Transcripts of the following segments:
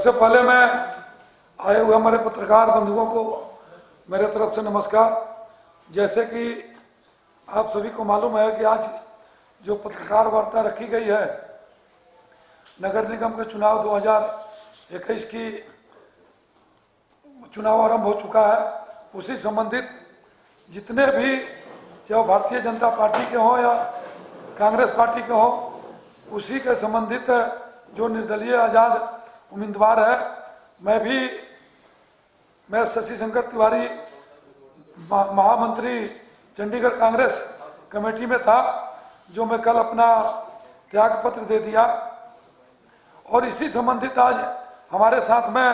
सबसे पहले मैं आए हुए हमारे पत्रकार बंधुओं को मेरे तरफ से नमस्कार। जैसे कि आप सभी को मालूम है कि आज जो पत्रकार वार्ता रखी गई है, नगर निगम के चुनाव 2021 की चुनाव आरंभ हो चुका है, उसी संबंधित जितने भी चाहे भारतीय जनता पार्टी के हों या कांग्रेस पार्टी के हों, उसी के संबंधित जो निर्दलीय आज़ाद उम्मीदवार है, मैं शशि शंकर तिवारी महामंत्री चंडीगढ़ कांग्रेस कमेटी में था, जो मैं कल अपना त्यागपत्र दे दिया। और इसी संबंधित आज हमारे साथ में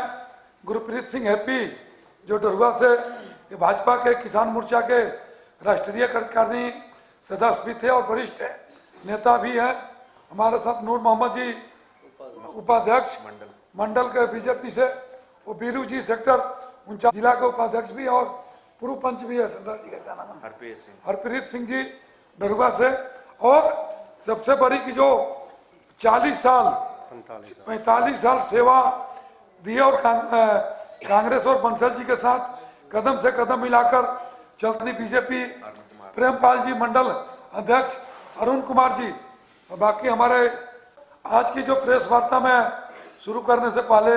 गुरप्रीत सिंह हैप्पी, जो डरुआ से भाजपा के किसान मोर्चा के राष्ट्रीय कार्यकारिणी सदस्य भी थे और वरिष्ठ नेता भी हैं। हमारे साथ नूर मोहम्मद जी उपाध्यक्ष मंडल के बीजेपी से, वो बीरू जी सेक्टर 49 जिला के उपाध्यक्ष भी और पूर्व पंच भी है, सरदार जी का क्या नाम है, हरप्रीत सिंह जी डरुआ से। और सबसे बड़ी की जो 45 साल सेवा दी और कांग्रेस और बंसल जी के साथ कदम से कदम मिलाकर चलती बीजेपी, प्रेमपाल जी मंडल अध्यक्ष, अरुण कुमार जी, और बाकी हमारे आज की जो प्रेस वार्ता में शुरू करने से पहले,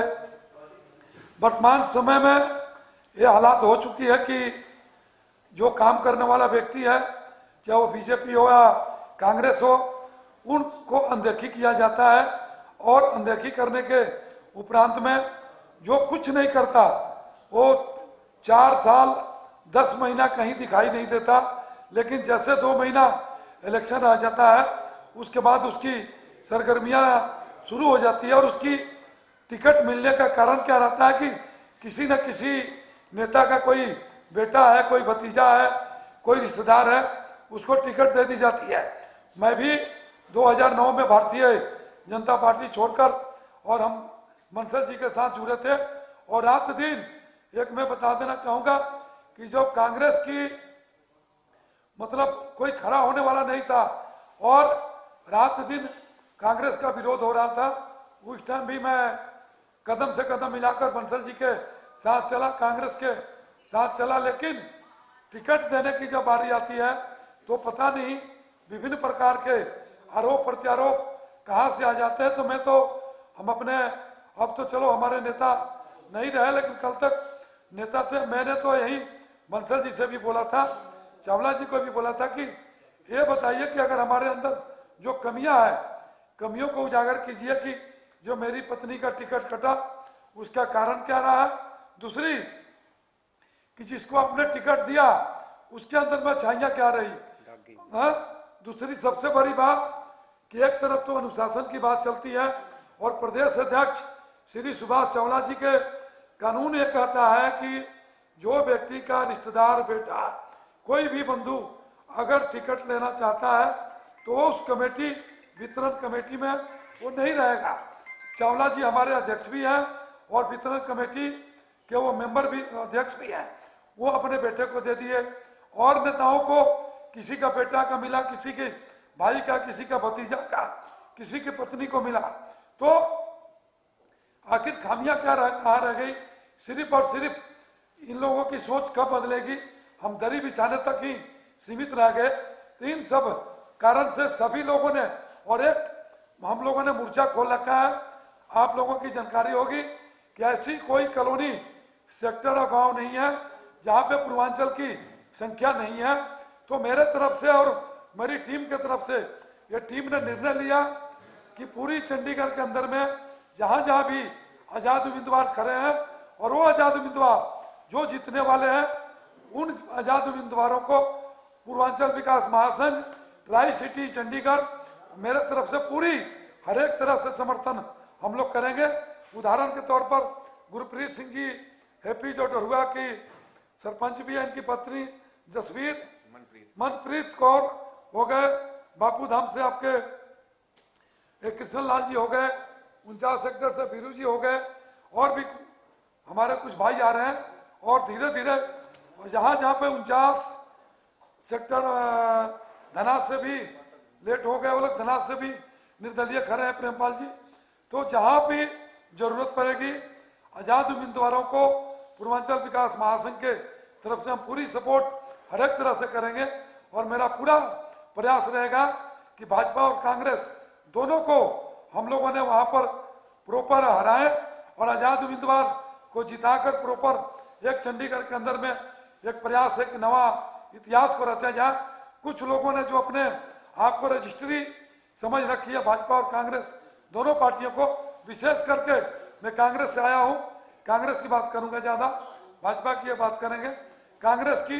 वर्तमान समय में ये हालात हो चुकी है कि जो काम करने वाला व्यक्ति है, चाहे वो बीजेपी हो या कांग्रेस हो, उनको अनदेखी किया जाता है। और अनदेखी करने के उपरांत में जो कुछ नहीं करता, वो 4 साल 10 महीना कहीं दिखाई नहीं देता, लेकिन जैसे 2 महीना इलेक्शन आ जाता है, उसके बाद उसकी सरगर्मियां शुरू हो जाती है। और उसकी टिकट मिलने का कारण क्या रहता है कि किसी न किसी नेता का कोई बेटा है, कोई भतीजा है, कोई रिश्तेदार है, उसको टिकट दे दी जाती है। मैं भी 2009 में भारतीय जनता पार्टी छोड़कर और हम मंसल जी के साथ जुड़े थे, और रात दिन एक मैं बता देना चाहूँगा कि जो कांग्रेस की मतलब कोई खड़ा होने वाला नहीं था और रात दिन कांग्रेस का विरोध हो रहा था, उस टाइम भी मैं कदम से कदम मिलाकर बंसल जी के साथ चला, कांग्रेस के साथ चला। लेकिन टिकट देने की जब बारी आती है तो पता नहीं विभिन्न प्रकार के आरोप प्रत्यारोप कहाँ से आ जाते हैं। तो मैं तो हम अपने, अब तो चलो हमारे नेता नहीं रहे, लेकिन कल तक नेता थे। मैंने तो यही बंसल जी से भी बोला था, चावला जी को भी बोला था कि ये बताइए कि अगर हमारे अंदर जो कमियां हैं, कमियों को उजागर कीजिए कि जो मेरी पत्नी का टिकट कटा उसका कारण क्या रहा है। दूसरी कि जिसको आपने टिकट दिया उसके अंदर में अच्छाइयाँ क्या रही। दूसरी सबसे बड़ी बात कि एक तरफ तो अनुशासन की बात चलती है और प्रदेश अध्यक्ष श्री सुभाष चावला जी के कानून ये कहता है कि जो व्यक्ति का रिश्तेदार, बेटा, कोई भी बंधु अगर टिकट लेना चाहता है तो वो उस कमेटी, वितरण कमेटी में वो नहीं रहेगा। चावला जी हमारे अध्यक्ष भी हैं और वितरण कमेटी के वो मेंबर भी, अध्यक्ष भी हैं। वो अपने बेटे को दे दिए और नेताओं को किसी का बेटा का मिला, किसी के भाई का, किसी का भतीजा का, किसी की पत्नी को मिला। तो आखिर खामियां क्या कहाँ रह गई। सिर्फ और सिर्फ इन लोगों की सोच कब बदलेगी, हम दरी बिछाने तक ही सीमित रह गए। तो इन सब कारण से सभी लोगों ने, और एक हम लोगों ने मोर्चा खोल रखा है, आप लोगों की जानकारी होगी कि ऐसी कोई कॉलोनी, सेक्टर और गांव नहीं है जहां पे पूर्वांचल की संख्या नहीं है। तो मेरे तरफ से और मेरी टीम के तरफ से ये टीम ने निर्णय लिया कि पूरी चंडीगढ़ के अंदर में जहां जहां भी आज़ाद उम्मीदवार खड़े हैं और वो आज़ाद उम्मीदवार जो जीतने वाले हैं, उन आज़ाद उम्मीदवारों को पूर्वांचल विकास महासंघ, ट्राई सिटी चंडीगढ़ मेरे तरफ से पूरी हर एक तरह से समर्थन हम लोग करेंगे। उदाहरण के तौर पर गुरप्रीत सिंह जी हैप्पी, जो डरुआ की सरपंच भी है, इनकी पत्नी जसवीर मनप्रीत कौर हो गए, बापू धाम से आपके एक कृष्ण लाल जी हो गए, 49 सेक्टर से बीरू जी हो गए, और भी हमारे कुछ भाई आ रहे हैं। और धीरे धीरे जहाँ जहाँ पे 49 सेक्टर धनाज से भी लेट हो गए, वो लोग धनाज से भी निर्दलीय खड़े हैं, प्रेमपाल जी। तो जहाँ भी जरूरत पड़ेगी। आजाद उम्मीदवारों को पूर्वांचल विकास महासंघ के तरफ से हम पूरी सपोर्ट हर एक तरह से करेंगे और मेरा पूरा प्रयास रहेगा कि भाजपा और कांग्रेस दोनों को हम लोगों ने वहां पर प्रॉपर हराए और आजाद उम्मीदवार को जिताकर प्रॉपर एक चंडीगढ़ के अंदर में एक प्रयास है कि नवा इतिहास को रचा जाए। कुछ लोगों ने जो अपने आप को रजिस्ट्री समझ रखी है भाजपा और कांग्रेस दोनों पार्टियों को, विशेष करके मैं कांग्रेस से आया हूं, कांग्रेस की बात करूंगा ज्यादा, भाजपा की ये बात करेंगे कांग्रेस की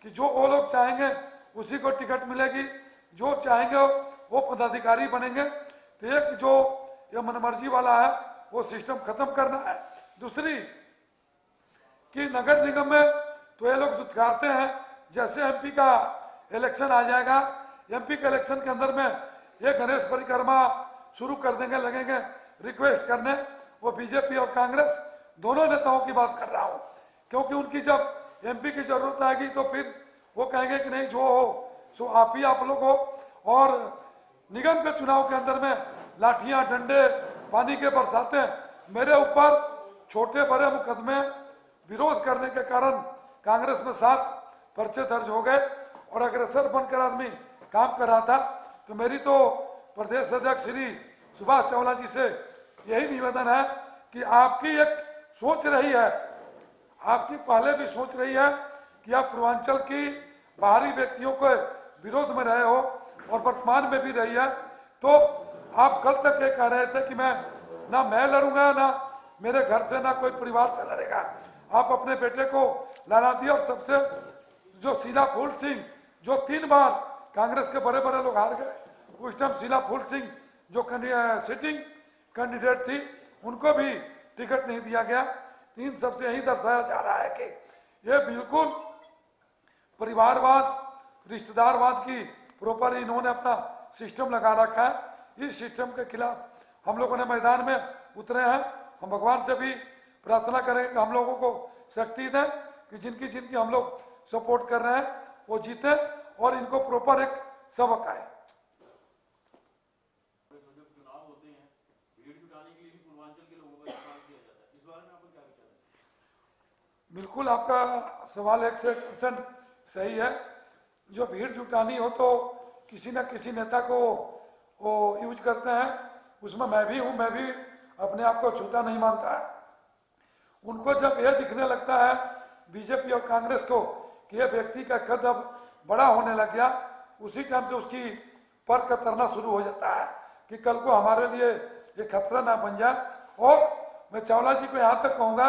कि जो वो लोग चाहेंगे उसी को टिकट मिलेगी, जो चाहेंगे वो पदाधिकारी बनेंगे। तो एक जो ये मनमर्जी वाला है वो सिस्टम खत्म करना है। दूसरी कि नगर निगम में तो ये लोग दुत्कारते हैं, जैसे एमपी का इलेक्शन आ जाएगा, एमपी के इलेक्शन के अंदर में ये गणेश परिक्रमा शुरू कर देंगे, लगेंगे रिक्वेस्ट करने। वो बीजेपी और कांग्रेस दोनों नेताओं की बात कर रहा हूं, क्योंकि उनकी जब एमपी की जरूरत आएगी तो फिर वो कहेंगे कि नहीं जो हो सो आप ही आप लोग हो। और निगम के चुनाव के अंदर में लाठियां डंडे पानी के बरसाते मेरे ऊपर छोटे बड़े मुकदमे विरोध करने के कारण कांग्रेस में 7 पर्चे दर्ज हो गए और अग्रेसर बनकर आदमी काम कर रहा था। तो मेरी तो प्रदेश अध्यक्ष श्री सुभाष चावला जी से यही निवेदन है कि आपकी एक सोच रही है, आपकी पहले भी सोच रही है कि आप पूर्वांचल की बाहरी व्यक्तियों के विरोध में रहे हो और वर्तमान में भी रही है। तो आप कल तक ये कह रहे थे कि मैं लड़ूंगा ना मेरे घर से ना कोई परिवार से लड़ेगा। आप अपने बेटे को लड़ा दिया और सबसे जो शीला फूल सिंह जो 3 बार कांग्रेस के बड़े बड़े लोग हार गए, उस टाइम शीला फूल सिंह जो सिटिंग कैंडिडेट थी उनको भी टिकट नहीं दिया गया। इन सबसे यही दर्शाया जा रहा है कि ये बिल्कुल परिवारवाद रिश्तेदारवाद की प्रॉपर इन्होंने अपना सिस्टम लगा रखा है। इस सिस्टम के खिलाफ हम लोगों ने मैदान में उतरे हैं। हम भगवान से भी प्रार्थना करेंगे कि हम लोगों को शक्ति दें कि जिनकी जिनकी हम लोग सपोर्ट कर रहे हैं वो जीते और इनको प्रॉपर एक सबक आए। बिल्कुल आपका सवाल 101% सही है। जो भीड़ जुटानी हो तो किसी न किसी नेता को वो यूज करते हैं, उसमें मैं भी हूं, मैं भी अपने आप को छूता नहीं मानता। उनको जब यह दिखने लगता है बीजेपी और कांग्रेस को कि यह व्यक्ति का कद अब बड़ा होने लग गया, उसी टाइम से उसकी पर कतरना शुरू हो जाता है कि कल को हमारे लिए ये खतरा ना बन जाए। और मैं चावला जी को यहाँ तक कहूँगा,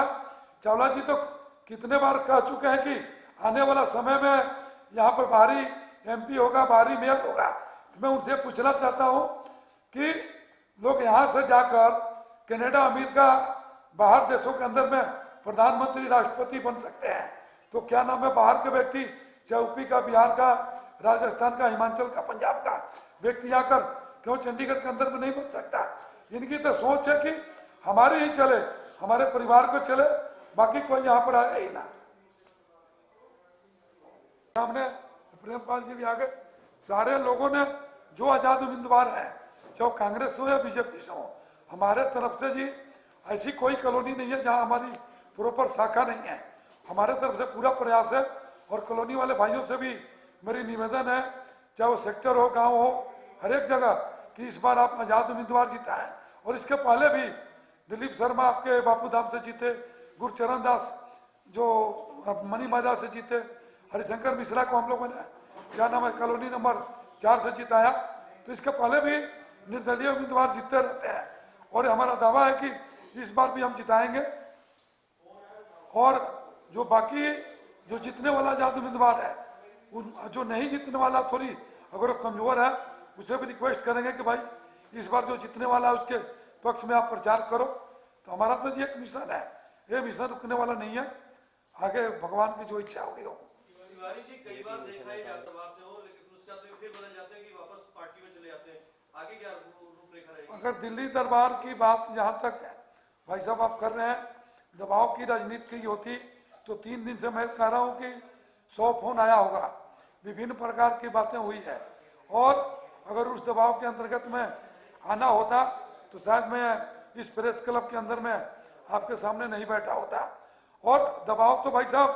चावला जी तो कितने बार कह चुके हैं कि आने वाला समय में यहाँ पर बाहरी एमपी होगा, बाहरी मेयर होगा। तो मैं उनसे पूछना चाहता हूँ कि लोग यहाँ से जाकर कनाडा, अमेरिका, बाहर देशों के अंदर में प्रधानमंत्री राष्ट्रपति बन सकते हैं, तो क्या नाम है बाहर के व्यक्ति चाहे यूपी का, बिहार का, राजस्थान का, हिमाचल का, पंजाब का व्यक्ति आकर क्यों चंडीगढ़ के अंदर में नहीं बन सकता? इनकी तो सोच है कि हमारी ही चले, हमारे परिवार को चले, बाकी कोई यहाँ पर आए ही ना। सामने प्रेमपाल जी भी आ गए। सारे लोगों ने जो आजाद उम्मीदवार हैं, चाहे कांग्रेस हो या बीजेपी से हो, हमारे तरफ से जी ऐसी कोई कॉलोनी नहीं है जहां हमारी प्रॉपर शाखा नहीं है। हमारे तरफ से पूरा प्रयास है और कॉलोनी वाले भाइयों से भी मेरी निवेदन है, चाहे वो सेक्टर हो, गांव हो, हर एक जगह कि इस बार आप आजाद उम्मीदवार जीता है। और इसके पहले भी दिलीप शर्मा आपके बापू धाम से जीते, गुरचरण दास जो मनी महाराज से जीते, हरिशंकर मिश्रा को हम लोगों ने क्या नाम है कॉलोनी नंबर 4 से जिताया। तो इसके पहले भी निर्दलीय उम्मीदवार जीतते रहते हैं और हमारा दावा है कि इस बार भी हम जिताएंगे। और जो बाकी जो जीतने वाला आजाद उम्मीदवार है, जो नहीं जीतने वाला थोड़ी अगर वो कमजोर है, उसे भी रिक्वेस्ट करेंगे कि भाई इस बार जो जीतने वाला है उसके पक्ष में आप प्रचार करो। तो हमारा तो जी एक मिशन है, ये मिशन रुकने वाला नहीं है, आगे भगवान की जो इच्छा होगी हो। तिवारी जी कई बार देखा है जातवाद से हो, लेकिन उसके बाद फिर बदल जाते हैं कि वापस पार्टी में चले जाते हैं, आगे क्या रूपरेखा रहेगी? अगर दिल्ली दरबार की बात यहाँ तक है भाई साहब आप कर रहे हैं, दबाव की राजनीति की होती तो 3 दिन से मैं कह रहा हूँ कि 100 फोन आया होगा, विभिन्न प्रकार की बातें हुई है। और अगर उस दबाव के अंतर्गत में आना होता तो शायद मैं इस प्रेस क्लब के अंदर में आपके सामने नहीं बैठा होता। और दबाव तो भाई साहब,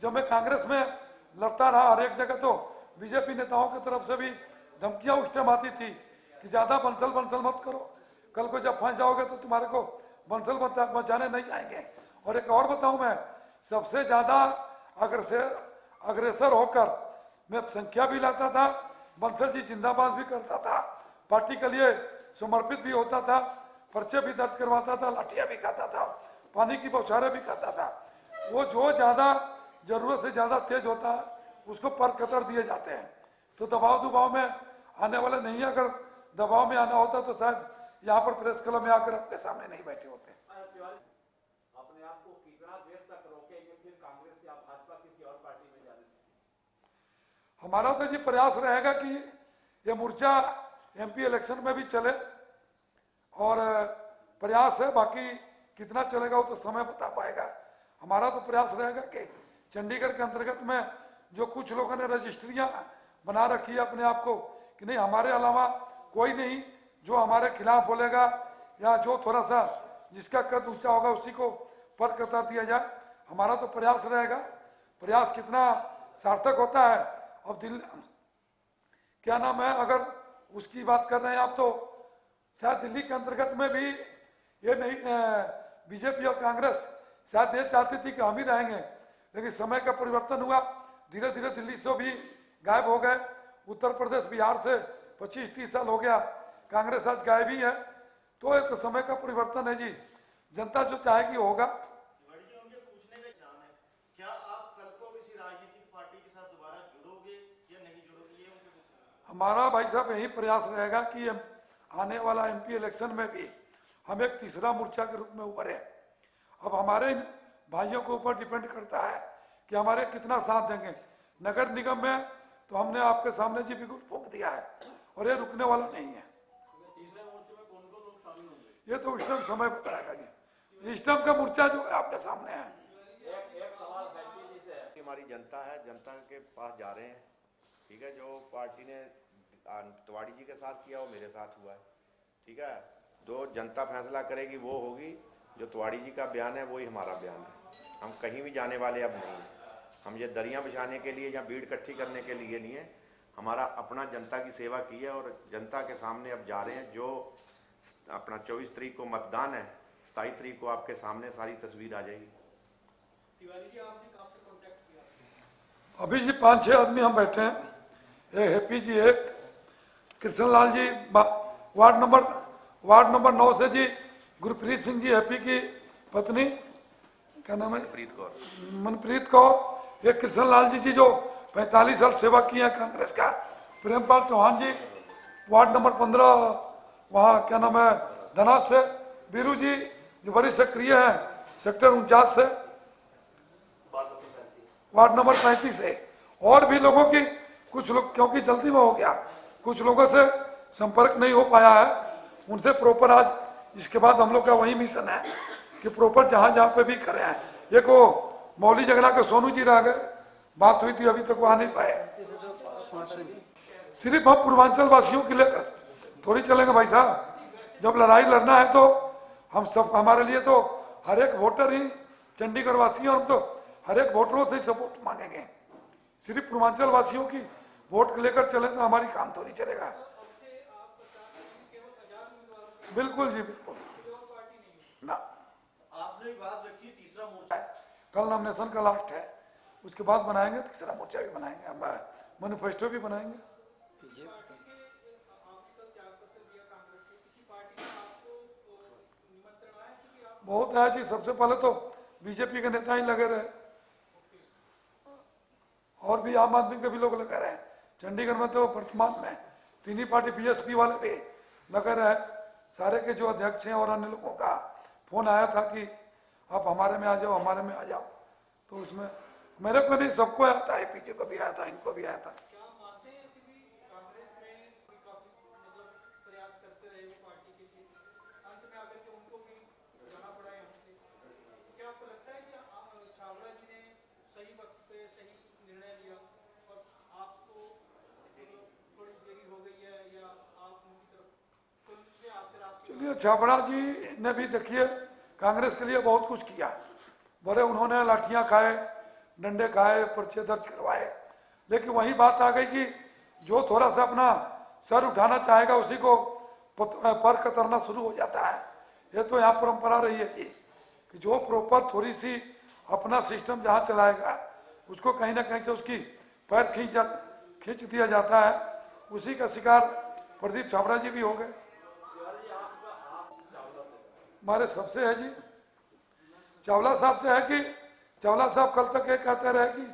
जब मैं कांग्रेस में लड़ता रहा हर एक जगह, तो बीजेपी नेताओं की तरफ से भी धमकियां उस टाइम आती थी कि ज्यादा बंसल बंसल मत करो, कल को जब फंस जाओगे तो तुम्हारे को बंसल बचाने नहीं आएंगे। और एक और बताऊं, मैं सबसे ज्यादा अग्रेसर होकर मैं संख्या भी लाता था, बंसल जी जिंदाबाद भी करता था, पार्टी के लिए समर्पित भी होता था, पर्चे भी दर्ज करवाता था, लाठियां भी खाता था, पानी की बौछारें भी खाता था। वो जो ज्यादा जरूरत से ज्यादा तेज होता है उसको पर कतर दिए जाते हैं। तो दबाव में आने वाले नहीं, अगर दबाव में आना होता तो शायद यहाँ पर प्रेस क्लब में आकर आपके सामने नहीं बैठे होते। अपने आप को कितना देर तक रोकेंगे फिर कांग्रेस या भाजपा किसी और पार्टी में जाने से? हमारा तो जी प्रयास रहेगा कि ये मोर्चा एमपी इलेक्शन में भी चले, और प्रयास है, बाकी कितना चलेगा वो तो समय बता पाएगा। हमारा तो प्रयास रहेगा कि चंडीगढ़ के अंतर्गत में जो कुछ लोगों ने रजिस्ट्रियां बना रखी है अपने आप को कि नहीं हमारे अलावा कोई नहीं जो हमारे खिलाफ बोलेगा, या जो थोड़ा सा जिसका कद ऊंचा होगा उसी को पर कतर दिया जाए, हमारा तो प्रयास रहेगा। प्रयास कितना सार्थक होता है, अब दिल्ली क्या नाम है, अगर उसकी बात कर रहे हैं आप, तो शायद दिल्ली के अंतर्गत में भी ये नहीं, बीजेपी और कांग्रेस शायद ये चाहती थी कि हम ही रहेंगे, लेकिन समय का परिवर्तन हुआ, धीरे धीरे दिल्ली से भी गायब हो गए। उत्तर प्रदेश बिहार से 25-30 साल हो गया, कांग्रेस आज गायब ही है। तो एक तो समय का परिवर्तन है जी, जनता जो चाहेगी होगा। पूछने का चाह है, क्या आप कल को किसी राजनीतिक पार्टी के साथ दोबारा जुड़ोगे या नहीं जुड़ोगे, ये उनके पूछना है। हमारा भाई साहब यही प्रयास रहेगा कि आने वाला एमपी इलेक्शन में भी हम एक तीसरा मोर्चा के रूप में उभरे। अब हमारे इन भाइयों के ऊपर डिपेंड करता है कि हमारे कितना साथ देंगे। नगर निगम में तो हमने आपके सामने जी बिल्कुल फूंक दिया है, और ये रुकने वाला नहीं है। तीसरे मोर्चे में कौन-कौन लोग शामिल होंगे? ये तो इस टाइम समय बताएगा जी। इस टाइम का मोर्चा जो है आपके सामने है। एक सवाल हैप्पी जी से है। हमारी जनता है, जनता के पास जा रहे हैं, ठीक है। जो पार्टी ने तिवाड़ी जी के साथ किया वो मेरे साथ हुआ है, ठीक है। जो जनता फैसला करेगी वो होगी। जो तिवाड़ी जी का बयान है वही हमारा बयान है। हम कहीं भी जाने वाले अब नहीं हैं। हम ये दरियां बिछाने के लिए या भीड़ इकट्ठी करने के लिए नहीं है, हमारा अपना जनता की सेवा की है, और जनता के सामने अब जा रहे हैं। जो अपना 24 तारीख को मतदान है, 27 तारीख को आपके सामने सारी तस्वीर आ जाएगी। तिवारी जी आपने कब से कांटेक्ट किया? अभी जी 5-6 आदमी हम बैठे हैं, एक हैप्पी जी, एक कृष्णलाल जी, वार्ड नंबर 9 से जी गुरप्रीत सिंह जी हैप्पी की पत्नी, क्या नाम है, मनप्रीत कौर, एक कृष्णलाल जी जो 45 साल सेवा की है कांग्रेस का, प्रेमपाल चौहान जी वार्ड नंबर 15 वहाँ क्या नाम है धनाज से, बीरू जी जो बड़ी सक्रिय है सेक्टर 49 से, वार्ड नंबर 35 है। और भी लोगों की, कुछ लोग क्योंकि जल्दी में हो गया, कुछ लोगों से संपर्क नहीं हो पाया है, उनसे प्रॉपर आज इसके बाद हम लोग का वही मिशन है कि प्रॉपर जहां जहां पे भी करे हैं। एक वो मौली जगना के सोनू जी रह गए, बात हुई थी, अभी तक वो आ नहीं पाए। सिर्फ हम पूर्वांचल वासियों के लेकर थोड़ी चलेंगे भाई साहब। जब लड़ाई लड़ना है तो हम सब, हमारे लिए तो हर एक वोटर ही चंडीगढ़ वासी है, और हम तो हर एक वोटरों से सपोर्ट मांगेंगे। सिर्फ पूर्वांचल वासियों की वोट लेकर चले तो हमारी काम तो नहीं चलेगा। बिल्कुल जी, बिल्कुल ना। आपने भी बात रखी तीसरा मोर्चा, कल नॉमिनेशन का लास्ट है, उसके बाद बनाएंगे तीसरा मोर्चा भी बनाएंगे, हम मैनिफेस्टो भी बनाएंगे। बहुत है जी, सबसे पहले तो बीजेपी के नेता ही लगे रहे, और भी आम आदमी के भी लोग लगे रहे। चंडीगढ़ में तो वर्तमान में 3 ही पार्टी बीएसपी वाले भी लगे रहे। सारे के जो अध्यक्ष हैं और अन्य लोगों का फोन आया था कि आप हमारे में आ जाओ, हमारे में आ जाओ, तो उसमें मेरे को नहीं, सबको आया था, पीछे को भी आया था, इनको भी आया था। चलिए, छाबड़ा जी ने भी देखिए कांग्रेस के लिए बहुत कुछ किया। बड़े उन्होंने लाठियां खाए, डंडे खाए, पर्चे दर्ज करवाए, लेकिन वही बात आ गई कि जो थोड़ा सा अपना सर उठाना चाहेगा उसी को पर कतरना शुरू हो जाता है। ये तो यहाँ परंपरा रही है ये कि जो प्रॉपर थोड़ी सी अपना सिस्टम जहाँ चलाएगा उसको कहीं ना कहीं से उसकी पैर खींच दिया जाता है। उसी का शिकार प्रदीप छाबड़ा जी भी हो गए। हमारे सबसे है जी, चावला साहब से है कि चावला साहब कल तक ये कहते रहे कि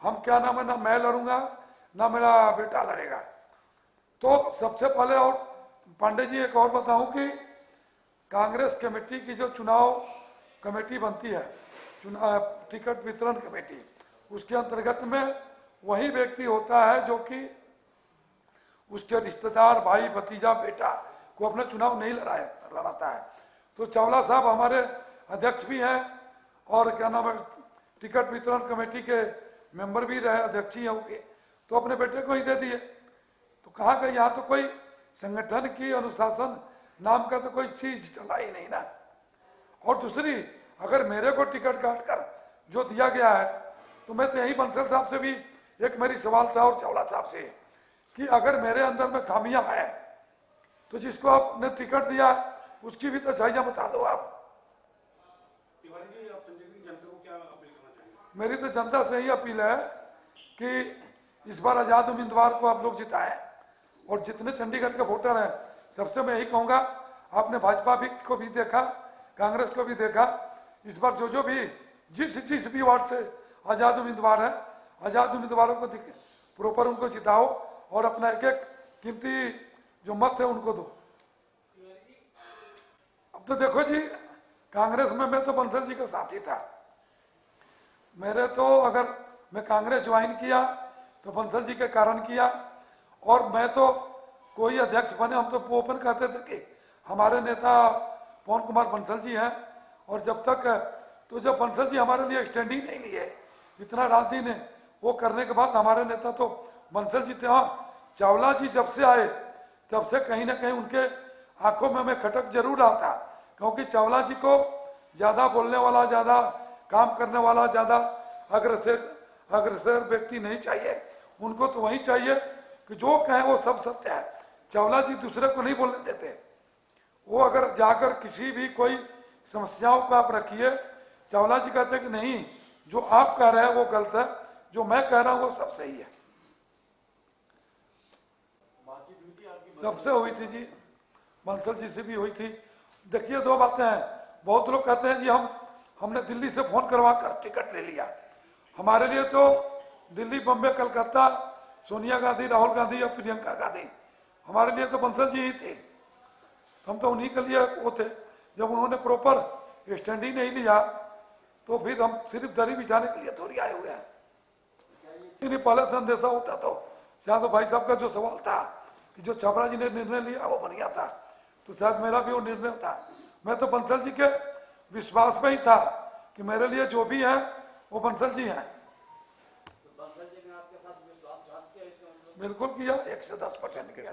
हम क्या नाम है, ना मैं लड़ूंगा ना मेरा बेटा लड़ेगा। तो सबसे पहले, और पांडे जी एक और बताऊं कि कांग्रेस कमेटी की जो चुनाव कमेटी बनती है, चुनाव टिकट वितरण कमेटी, उसके अंतर्गत में वही व्यक्ति होता है जो कि उसके रिश्तेदार, भाई, भतीजा, बेटा को अपना चुनाव नहीं लड़ाता है। तो चावला साहब हमारे अध्यक्ष भी हैं और क्या नाम है, टिकट वितरण कमेटी के मेंबर भी रहे, अध्यक्ष ही होंगे, तो अपने बेटे को ही दे दिए। तो कहा कि यहाँ तो कोई संगठन की अनुशासन नाम का तो कोई चीज चला ही नहीं ना। और दूसरी, अगर मेरे को टिकट काट कर जो दिया गया है, तो मैं तो यही बंसल साहब से भी एक मेरी सवाल था और चावला साहब से कि अगर मेरे अंदर में खामियां हैं तो जिसको आपने टिकट दिया उसकी भी तो अच्छाइयां बता दो आप। तिवारी जी, आप संजय की जनता को क्या अपील करना चाहेंगे? मेरी तो जनता से ही अपील है कि इस बार आजाद उम्मीदवार को आप लोग जिताएं, और जितने चंडीगढ़ के वोटर हैं सबसे मैं यही कहूँगा, आपने भाजपा भी को भी देखा, कांग्रेस को भी देखा, इस बार जो भी जिस भी वार्ड से आजाद उम्मीदवार है, आजाद उम्मीदवारों को प्रॉपर उनको जिताओ और अपना एक एक कीमती जो मत है उनको दो। अब तो देखो जी, कांग्रेस में मैं तो बंसल जी का साथी था। मेरे तो, अगर मैं कांग्रेस ज्वाइन किया तो बंसल जी के कारण किया, और मैं तो कोई अध्यक्ष बने, हम तो ओपन कहते थे कि हमारे नेता पवन कुमार बंसल जी हैं, और जब तक, तो जब बंसल जी हमारे लिए स्टैंडिंग नहीं लिए, इतना रात दिन वो करने के बाद हमारे नेता तो बंसल जी थे। हाँ, चावला जी जब से आए तब से कहीं ना कहीं उनके आंखों में मैं खटक जरूर रहा था, क्योंकि चावला जी को ज़्यादा बोलने वाला, ज़्यादा काम करने वाला, ज़्यादा अग्रसर व्यक्ति नहीं चाहिए। उनको तो वही चाहिए कि जो कहें वो सब सत्य है। चावला जी दूसरे को नहीं बोलने देते। वो अगर जाकर किसी भी कोई समस्याओं को आप रखिए, चावला जी कहते हैं कि नहीं, जो आप कह रहे हैं वो गलत है, जो मैं कह रहा हूँ वो सब सही है। सबसे हुई थी जी, बंसल जी से भी हुई थी। देखिए, दो बातें हैं। बहुत लोग कहते हैं जी हमने दिल्ली से फोन करवा कर टिकट ले लिया। हमारे लिए तो दिल्ली, बम्बे, कलकत्ता, सोनिया गांधी, राहुल गांधी या प्रियंका गांधी, हमारे लिए तो बंसल जी ही थे। हम तो उन्हीं के लिए वो थे। जब उन्होंने प्रॉपर स्टैंडिंग नहीं लिया तो फिर हम सिर्फ दरी बिछाने के लिए थोड़ी आए हुए हैं। इन्हीं पहले से अंदेशा होता तो शायद भाई साहब का जो सवाल था कि जो छाबड़ा जी ने निर्णय लिया वो बढ़िया था, तो शायद मेरा भी वो निर्णय होता। मैं तो बंसल जी के विश्वास में ही था कि मेरे लिए जो भी है वो बंसल जी हैं। बिल्कुल किया, 110% किया।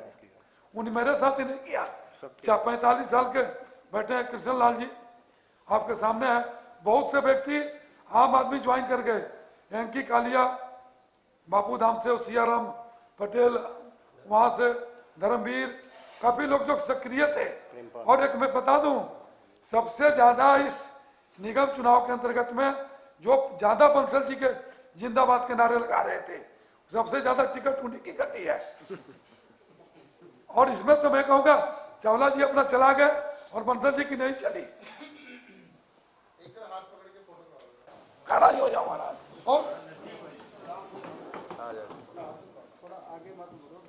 उन्हें मेरे साथ ही नहीं किया। 45 साल के बैठे हैं कृष्ण लाल जी आपके सामने है। बहुत से व्यक्ति आम आदमी ज्वाइन कर गए, एंकी कालिया, बापू धाम से सियाराम पटेल, वहां से धर्मवीर, काफी लोग जो सक्रिय थे। और एक मैं बता दूं, सबसे ज्यादा इस निगम चुनाव के अंतर्गत में जो ज्यादा बंसल जी के जिंदाबाद के नारे लगा रहे थे, सबसे ज्यादा टिकट उन्हीं की कटी है। और इसमें तो मैं कहूँगा चावला जी अपना चला गए और बंसल जी की नहीं चली। खड़ा ही हो जाओ महाराज। और थोड़ा आगे मत बोलो,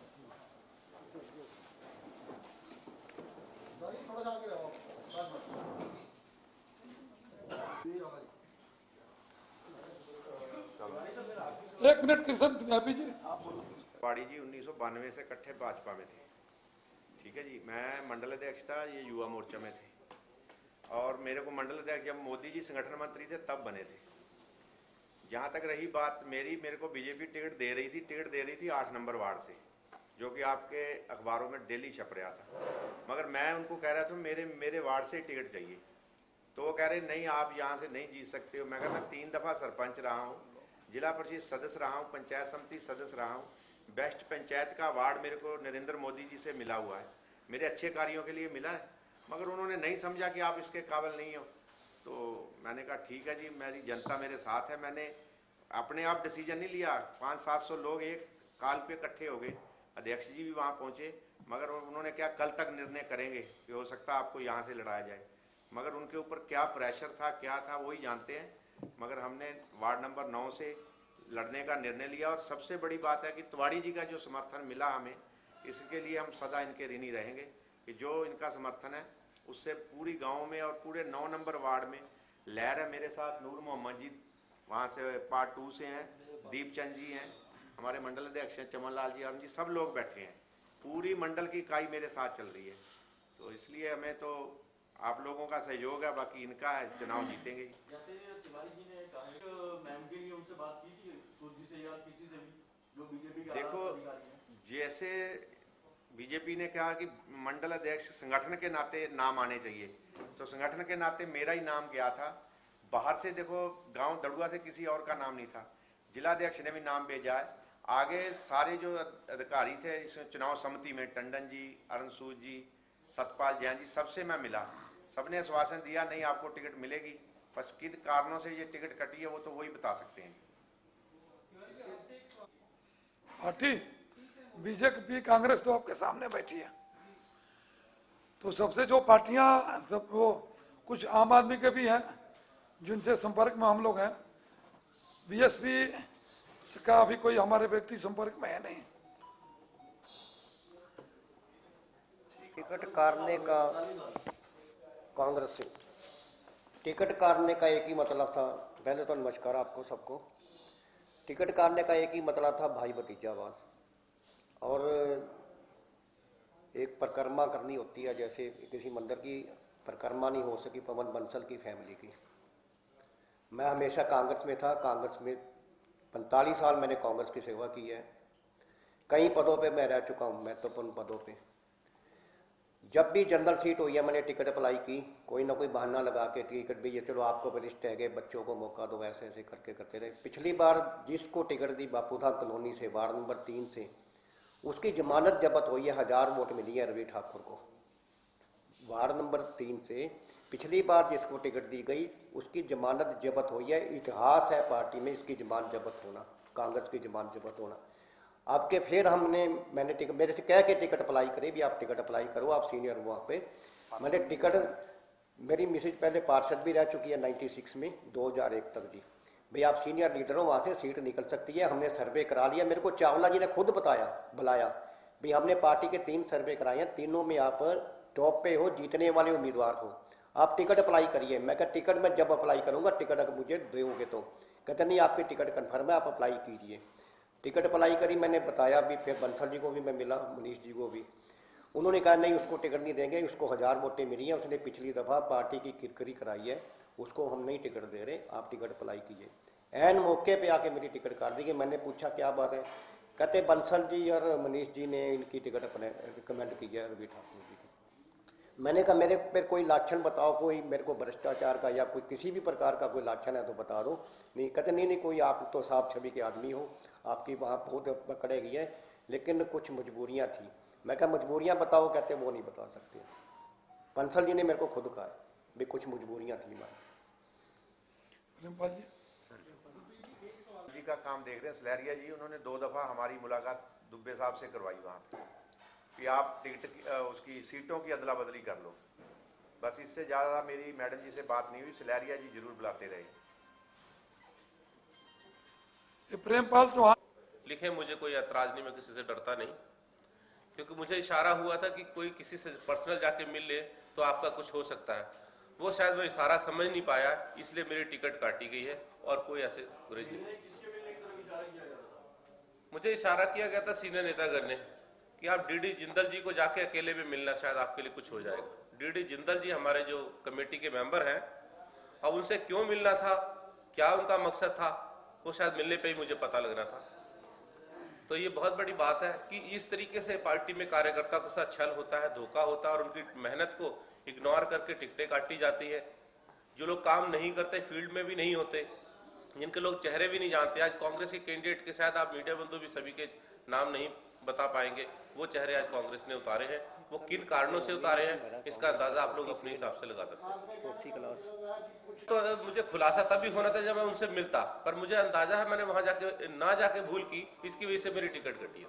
थोड़ा सा आगे रहो। एक मिनट कृष्ण हैप्पी जी आप बोलो। तिवाड़ी जी 1992 से इकट्ठे भाजपा में थे, ठीक है जी। मैं मंडल अध्यक्ष था, ये युवा मोर्चा में थे, और मेरे को मंडल अध्यक्ष जब मोदी जी संगठन मंत्री थे तब बने थे। जहां तक रही बात मेरे को बीजेपी टिकट दे रही थी 8 नंबर वार्ड से, जो कि आपके अखबारों में डेली छप रहा था। मगर मैं उनको कह रहा था मेरे वार्ड से टिकट चाहिए, तो वो कह रहे नहीं आप यहाँ से नहीं जीत सकते हो। मैं कहा मैं 3 दफ़ा सरपंच रहा हूँ, जिला परिषद सदस्य रहा हूँ, पंचायत समिति सदस्य रहा हूँ, बेस्ट पंचायत का अवार्ड मेरे को नरेंद्र मोदी जी से मिला हुआ है, मेरे अच्छे कार्यों के लिए मिला है, मगर उन्होंने नहीं समझा कि आप इसके काबिल नहीं हो। तो मैंने कहा ठीक है जी, मेरी जनता मेरे साथ है, मैंने अपने आप डिसीजन नहीं लिया। 500-700 लोग एक काल पे इकट्ठे हो गए, अध्यक्ष जी भी वहाँ पहुँचे, मगर उन्होंने क्या कल तक निर्णय करेंगे कि हो सकता है आपको यहाँ से लड़ाया जाए, मगर उनके ऊपर क्या प्रेशर था क्या था वही जानते हैं। मगर हमने वार्ड नंबर 9 से लड़ने का निर्णय लिया, और सबसे बड़ी बात है कि तिवाड़ी जी का जो समर्थन मिला हमें, इसके लिए हम सदा इनके ऋणी रहेंगे कि जो इनका समर्थन है उससे पूरी गांव में और पूरे 9 नंबर वार्ड में लहर है। मेरे साथ नूर मोहम्मद जी वहाँ से पार्ट 2 से हैं, दीपचंद जी हैं, हमारे मंडल अध्यक्ष हैं चमन लाल जी, जी सब लोग बैठे हैं, पूरी मंडल की इकाई मेरे साथ चल रही है। तो इसलिए हमें तो आप लोगों का सहयोग है, बाकी इनका है, चुनाव जीतेंगे। जैसे तिवारी जी ने कहा मैम के लिए उनसे बात की थी सूजी से या किसी से भी जो बीजेपी के देखो अधिकारी हैं? जैसे बीजेपी ने कहा कि मंडल अध्यक्ष संगठन के नाते नाम आने चाहिए, तो संगठन के नाते मेरा ही नाम गया था। बाहर से देखो गांव दड़ुआ से किसी और का नाम नहीं था, जिलाध्यक्ष ने भी नाम भेजा है। आगे सारे जो अधिकारी थे इस चुनाव समिति में, टंडन जी, अरुण सूद जी, सतपाल जैन जी, सबसे मैं मिला, सबने आश्वासन दिया नहीं आपको टिकट मिलेगी, बस किन कारणों से ये टिकट कटी है वो तो वही बता सकते हैं। पार्टी बीजेपी कांग्रेस तो आपके सामने बैठी है, तो सबसे जो पार्टियां सब वो कुछ आम आदमी के भी हैं जिनसे संपर्क में हम लोग हैं, बीएसपी का अभी कोई हमारे व्यक्ति संपर्क में है नहीं। टिकट काटने का कांग्रेस से टिकट काटने का एक ही मतलब था। पहले तो नमस्कार आपको सबको। टिकट काटने का एक ही मतलब था, भाई भतीजावाद, और एक परिक्रमा करनी होती है, जैसे किसी मंदिर की परिक्रमा नहीं हो सकी पवन बंसल की फैमिली की। मैं हमेशा कांग्रेस में था, कांग्रेस में 45 साल मैंने कांग्रेस की सेवा की है, कई पदों पे मैं रह चुका हूँ, महत्वपूर्ण पदों पे। जब भी जनरल सीट हुई है मैंने टिकट अप्लाई की, कोई ना कोई बहाना लगा के टिकट भी ये चलो आपको वरिष्ठ है गए, बच्चों को मौका दो, ऐसे ऐसे करके करते रहे। पिछली बार जिसको टिकट दी बापूधाम कॉलोनी से वार्ड नंबर 3 से, उसकी जमानत जब्त हुई है, 1000 वोट मिली है रवि ठाकुर को। वार्ड नंबर 3 से पिछली बार जिसको टिकट दी गई उसकी जमानत जब्त हुई है। इतिहास है पार्टी में इसकी जमानत जब्त होना, कांग्रेस की जमानत जब्त होना। आपके फिर मैंने टिकट मेरे से कह के टिकट अप्लाई करी, भी आप टिकट अप्लाई करो, आप सीनियर हो वहाँ पे। मैंने टिकट, मेरी मिसेज पहले पार्षद भी रह चुकी है 96 में 2001 तक जी, भाई आप सीनियर लीडर हो, वहाँ से सीट निकल सकती है। हमने सर्वे करा लिया, मेरे को चावला जी ने खुद बुलाया भाई हमने पार्टी के 3 सर्वे कराए हैं, तीनों में आप टॉप पे हो, जीतने वाले उम्मीदवार हो, आप टिकट अप्लाई करिए। मैं कहा टिकट मैं जब अप्लाई करूँगा, टिकट अगर मुझे दोगे तो। कहते नहीं आपकी टिकट कन्फर्म है, आप अप्लाई कीजिए। टिकट अप्लाई करी, मैंने बताया भी, फिर बंसल जी को भी मैं मिला, मनीष जी को भी, उन्होंने कहा नहीं उसको टिकट नहीं देंगे, उसको 1000 वोटें मिली हैं, उसने पिछली दफ़ा पार्टी की किरकिरी कराई है, उसको हम नहीं टिकट दे रहे, आप टिकट अप्लाई कीजिए। ऐन मौके पे आके मेरी टिकट काट दी गई। मैंने पूछा क्या बात है, कहते बंसल जी और मनीष जी ने इनकी टिकट अपने रिकमेंड की है रवि ठाकुर जी की। मैंने कहा मेरे पर कोई लाछन बताओ, कोई मेरे को भ्रष्टाचार का या कोई किसी भी प्रकार का कोई लाछन है तो बता दो। नहीं, कहते नहीं कोई, आप तो साफ छवि के आदमी हो, आपकी वहाँ बहुत पकड़ेगी है, लेकिन कुछ मजबूरियाँ थी। मैं कहा मजबूरियाँ बताओ, कहते वो नहीं बता सकते। बंसल जी ने मेरे को खुद कहा भी कुछ मजबूरियाँ थी हमारी। जी का काम देख रहे हैं सलहरिया जी, उन्होंने 2 दफ़ा हमारी मुलाकात दुब्बे साहब से करवाई वहाँ पे कि आप टिकट उसकी सीटों की अदला बदली कर लो, बस इससे ज़्यादा मेरी मैडम जी से बात नहीं हुई। सलहरिया जी जरूर बुलाते रहे। प्रेमपाल चौहान लिखे, मुझे कोई ऐतराज नहीं, मैं किसी से डरता नहीं, क्योंकि मुझे इशारा हुआ था कि कोई किसी से पर्सनल जाके मिल ले तो आपका कुछ हो सकता है। वो शायद मैं इशारा समझ नहीं पाया, इसलिए मेरी टिकट काटी गई है, और कोई ऐसे गुरेज नहीं। मुझे इशारा किया गया था सीनियर नेतागण ने कि आप डीडी जिंदल जी को जाके अकेले में मिलना, शायद आपके लिए कुछ हो जाएगा। डीडी जिंदल जी हमारे जो कमेटी के मेंबर हैं, अब उनसे क्यों मिलना था, क्या उनका मकसद था, वो शायद मिलने पे ही मुझे पता लगना था। तो ये बहुत बड़ी बात है कि इस तरीके से पार्टी में कार्यकर्ता के साथ छल होता है, धोखा होता है और उनकी मेहनत को इग्नोर करके टिकटें काटी जाती है। जो लोग काम नहीं करते, फील्ड में भी नहीं होते, जिनके लोग चेहरे भी नहीं जानते, आज कांग्रेस के कैंडिडेट के शायद आप मीडिया बंधु भी सभी के नाम नहीं बता पाएंगे, वो चेहरे आज कांग्रेस ने उतारे हैं। वो किन कारणों से उतारे हैं इसका अंदाजा आप लोग अपने हिसाब से लगा सकते हैं। तो मुझे खुलासा तभी होना था जब मैं उनसे मिलता, पर मुझे अंदाजा है मैंने वहां जाके ना जाके भूल की, इसकी वजह से मेरी टिकट कटी है।